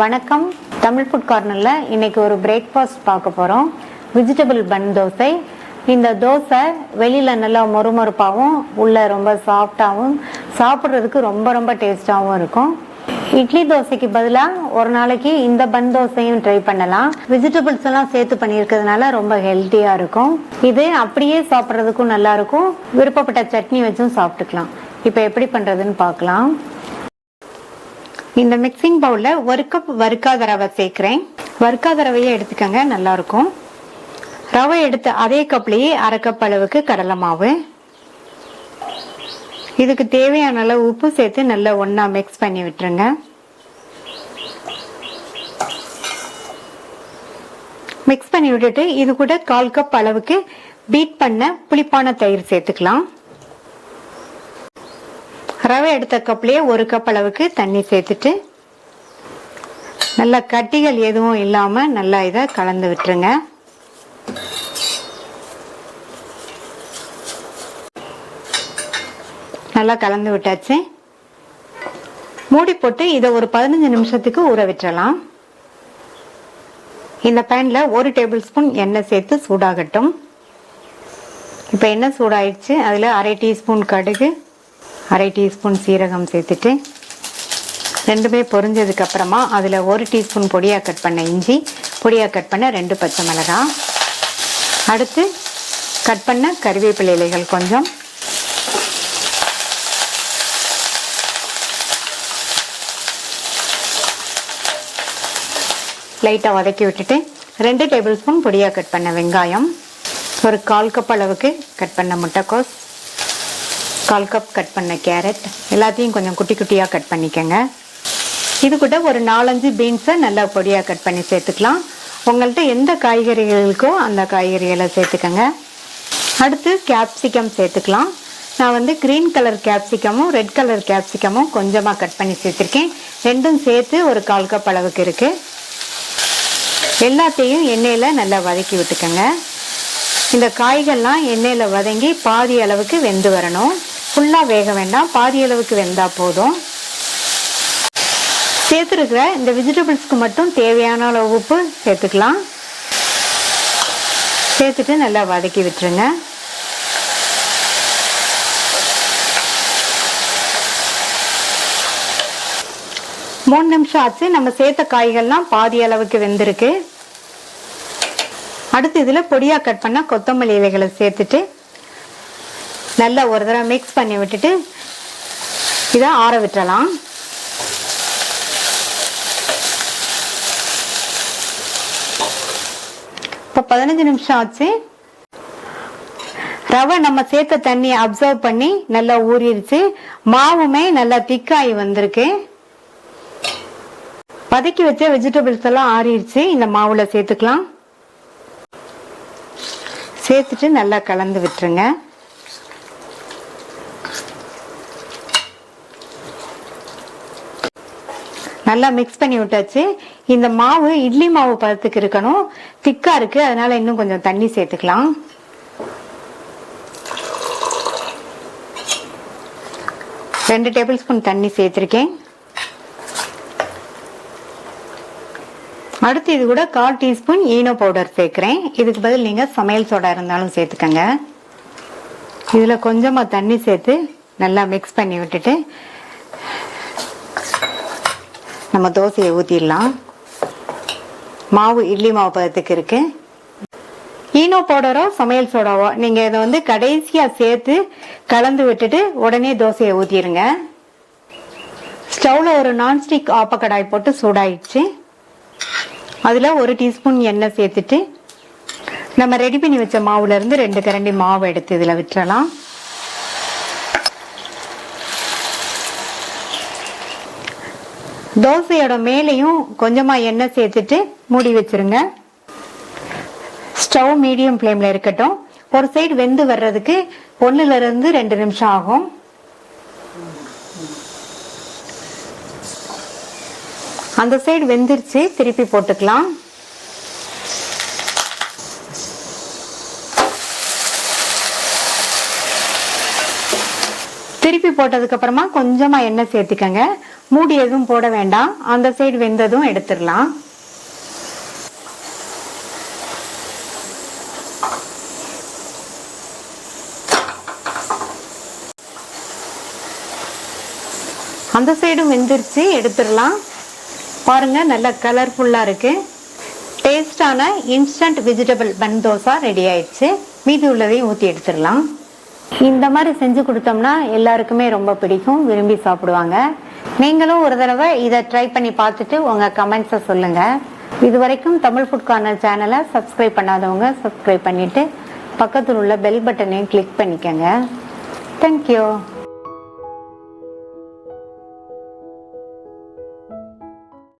வணக்கம். தமிழ் ஃபுட் கார்னர்ல இன்னைக்கு ஒரு பிரேக்ஃபாஸ்ட் பார்க்க போறோம். வெஜிடபிள் பன் தோசை. இந்த தோசை வெளியில நல்லா மொறுமொறுப்பாகவும் உள்ள ரொம்ப சாஃப்டாகவும் சாப்பிட்றதுக்கு ரொம்ப ரொம்ப டேஸ்டாகவும் இருக்கும். இட்லி தோசைக்கு பதிலாக ஒரு நாளைக்கு இந்த பன் தோசையும் ட்ரை பண்ணலாம். வெஜிடபிள்ஸ் எல்லாம் சேர்த்து பண்ணியிருக்கிறதுனால ரொம்ப ஹெல்த்தியா இருக்கும். இது அப்படியே சாப்பிட்றதுக்கும் நல்லா இருக்கும். விருப்பப்பட்ட சட்னி வச்சும் சாப்பிட்டுக்கலாம். இப்போ எப்படி பண்றதுன்னு பார்க்கலாம். இந்த மிக்சிங் பவுல்ல ஒரு கப் வறுக்காத ரவை சேர்க்கிறேன். வறுக்காத ரவையை எடுத்துக்கங்க, நல்லா இருக்கும். ரவை எடுத்து அதே கப்லயே அரை கப் அளவுக்கு கடலை மாவு, இதுக்கு தேவையான அளவு உப்பு சேர்த்து நல்லா ஒண்ணா மிக்ஸ் பண்ணி விட்டுருங்க. மிக்ஸ் பண்ணி விட்டுட்டு இது கூட 1/4 கப் அளவுக்கு பீட் பண்ண புளிப்பான தயிர் சேர்த்துக்கலாம். ரவை எடுத்த கப்லயே 1 கப் அளவுக்கு தண்ணி சேர்த்துட்டு நல்லா கட்டிகள் எதுவும் இல்லாம நல்லா இதை கலந்து விட்டுருங்க. நல்லா கலந்து விட்டாச்சு. மூடி போட்டு இதை ஒரு 15 நிமிஷத்துக்கு ஊற விட்டுறலாம். இந்த பேன்ல 1 டேபிள் ஸ்பூன் எண்ணெய் சேர்த்து சூடாகட்டும். இப்ப எண்ணெய் சூடாயிடுச்சு. அதுல அரை டீஸ்பூன் கடுகு, அரை டீஸ்பூன் சீரகம் சேர்த்துட்டு ரெண்டுமே பொரிஞ்சதுக்கு அப்புறமா அதுல 1 டீஸ்பூன் பொடியா கட் பண்ண இஞ்சி, பொடியா கட் பண்ண 2 பச்சை மிளகாய், அடுத்து கட் பண்ண கறிவேப்பிலை இலைகள் கொஞ்சம், லைட்டா வதக்கி விட்டுட்டு 2 டேபிள் ஸ்பூன் பொடியா கட் பண்ண வெங்காயம், ஒரு 1/4 கப் அளவுக்கு கட் பண்ண முட்டைக்கோஸ், 1/4 கப் கட் பண்ண கேரட், எல்லாத்தையும் கொஞ்சம் குட்டி குட்டியா கட் பண்ணிக்கங்க. இது கூட ஒரு 4-5 பீன்ஸை நல்லா பொடியா கட் பண்ணி சேர்த்துக்கலாம். உங்கள்கிட்ட எந்த காய்கறிகளுக்கோ அந்த காய்கறிகளை சேர்த்துக்கங்க. அடுத்து கேப்சிகம் சேர்த்துக்கலாம். நான் கிரீன் கலர் கேப்சிகமும் ரெட் கலர் கேப்சிகமும் கொஞ்சமா கட் பண்ணி சேர்த்திருக்கேன். ரெண்டும் சேர்த்து ஒரு 1/4 கப் அளவுக்கு இருக்கு. எல்லாத்தையும் எண்ணெயில நல்லா வதக்கி விட்டுக்கங்க. இந்த காய்கள்லாம் எண்ணெயில வதங்கி பாதி அளவுக்கு வெந்து வரணும். ஃபுல்லா வேக வேண்டாம், பாதி அளவுக்கு வெந்தா போதும். சேர்த்துருக்கிற இந்த வெஜிடபிள்ஸ்க்கு மட்டும் தேவையான அளவு உப்பு சேர்த்துக்கலாம். சேர்த்துட்டு நல்லா வதக்கி விட்டுருங்க. மூணு நிமிஷம் ஆச்சு. நம்ம சேர்த்த காய்கள்லாம் பாதி அளவுக்கு வெந்திருக்கு. அடுத்து இதுல பொடியா கட் பண்ண கொத்தமல்லி இலைகளை சேர்த்துட்டு நல்லா ஒரு தடவை மிக்ஸ் பண்ணி விட்டுட்டு இதை ஆற விட்டுறலாம். இப்ப 15 நிமிஷம் ஆச்சு. ரவை நம்ம சேர்த்த தண்ணியை அப்சர்வ் பண்ணி நல்லா ஊறிடுச்சு. மாவுமே நல்லா திக்காயி வந்திருக்கு. வதக்கி வச்ச வெஜிடபிள்ஸ் எல்லாம் ஆறிடுச்சு. இந்த மாவுல சேர்த்துக்கலாம். சேர்த்துட்டு நல்லா கலந்து விட்டுருங்க. நல்லா மிக்ஸ் பண்ணி விட்டாச்சு. இந்த மாவு இட்லி மாவு பதத்துக்கு இருக்கணும். திக்கா இருக்கு, அதனால இன்னும் கொஞ்சம் தண்ணி சேர்த்துக்கலாம். ரெண்டு டேபிள் ஸ்பூன் தண்ணி சேர்த்திருக்கேன். அடுத்து இது கூட 1/4 டீஸ்பூன் ஈனோ பவுடர் சேர்க்கிறேன். இதுக்கு பதில் நீங்க சமையல் சோடா இருந்தாலும் சேர்த்துக்கங்க. இதுல கொஞ்சமா தண்ணி சேர்த்து நல்லா மிக்ஸ் பண்ணி விட்டுட்டு நம்ம தோசையை ஊத்திடலாம். மாவு இட்லி மாவு பதத்துக்கு இருக்கு. ஈனோ பவுடரோ சமையல் சோடாவோ நீங்க இதை கடைசியா சேர்த்து கலந்து விட்டுட்டு உடனே தோசையை ஊத்திடுங்க. ஸ்டவ்ல ஒரு நான்ஸ்டிக் ஆப்ப கடாய் போட்டு சூடாயிடுச்சு. அதுல 1 டீஸ்பூன் எண்ணெய் சேர்த்துட்டு நம்ம ரெடி பண்ணி வச்ச மாவுல இருந்து 2 கரண்டி மாவு எடுத்து இதுல விட்டுறலாம். தோசையோட மேலையும் கொஞ்சமா எண்ணெய் சேர்த்துட்டு மூடி வச்சிருங்க. ஸ்டவ் மீடியம் ஃப்ளேம்ல இருக்கட்டும். ஒரு சைடு வெந்து வர்றதுக்கு 1 இருந்து 2 நிமிஷம் ஆகும். அந்த சைடு வெந்துருச்சு. திருப்பி போட்டுக்கலாம். திருப்பி போட்டதுக்கு அப்புறமா கொஞ்சமா எண்ணெய் சேர்த்துக்கங்க. மூடி எதுவும் போட வேண்டாம். அந்த சைடு வெந்ததும் எடுத்துடலாம். அந்த சைடும் வெந்துருச்சு, எடுத்துடலாம். பாருங்க, நல்ல கலர்ஃபுல்லா இருக்கு. டேஸ்டான இன்ஸ்டன்ட் வெஜிடபிள் பன் தோசை ரெடி ஆயிடுச்சு. மீதி உள்ளதையும் ஊற்றி எடுத்துடலாம். இந்த மாதிரி செஞ்சு கொடுத்தோம்னா எல்லாருக்குமே ரொம்ப பிடிக்கும், விரும்பி சாப்பிடுவாங்க. நீங்களும் ஒரு தடவை இதை ட்ரை பண்ணி பார்த்துட்டு உங்க கமெண்ட்ஸை சொல்லுங்க. இது வரைக்கும் தமிழ் ஃபுட் கார்னர் சேனலை சப்ஸ்கிரைப் பண்ணாதவங்க சப்ஸ்கிரைப் பண்ணிட்டு பக்கத்தில் உள்ள பெல் பட்டனையும் கிளிக் பண்ணிக்கோங்க. தேங்க்யூ.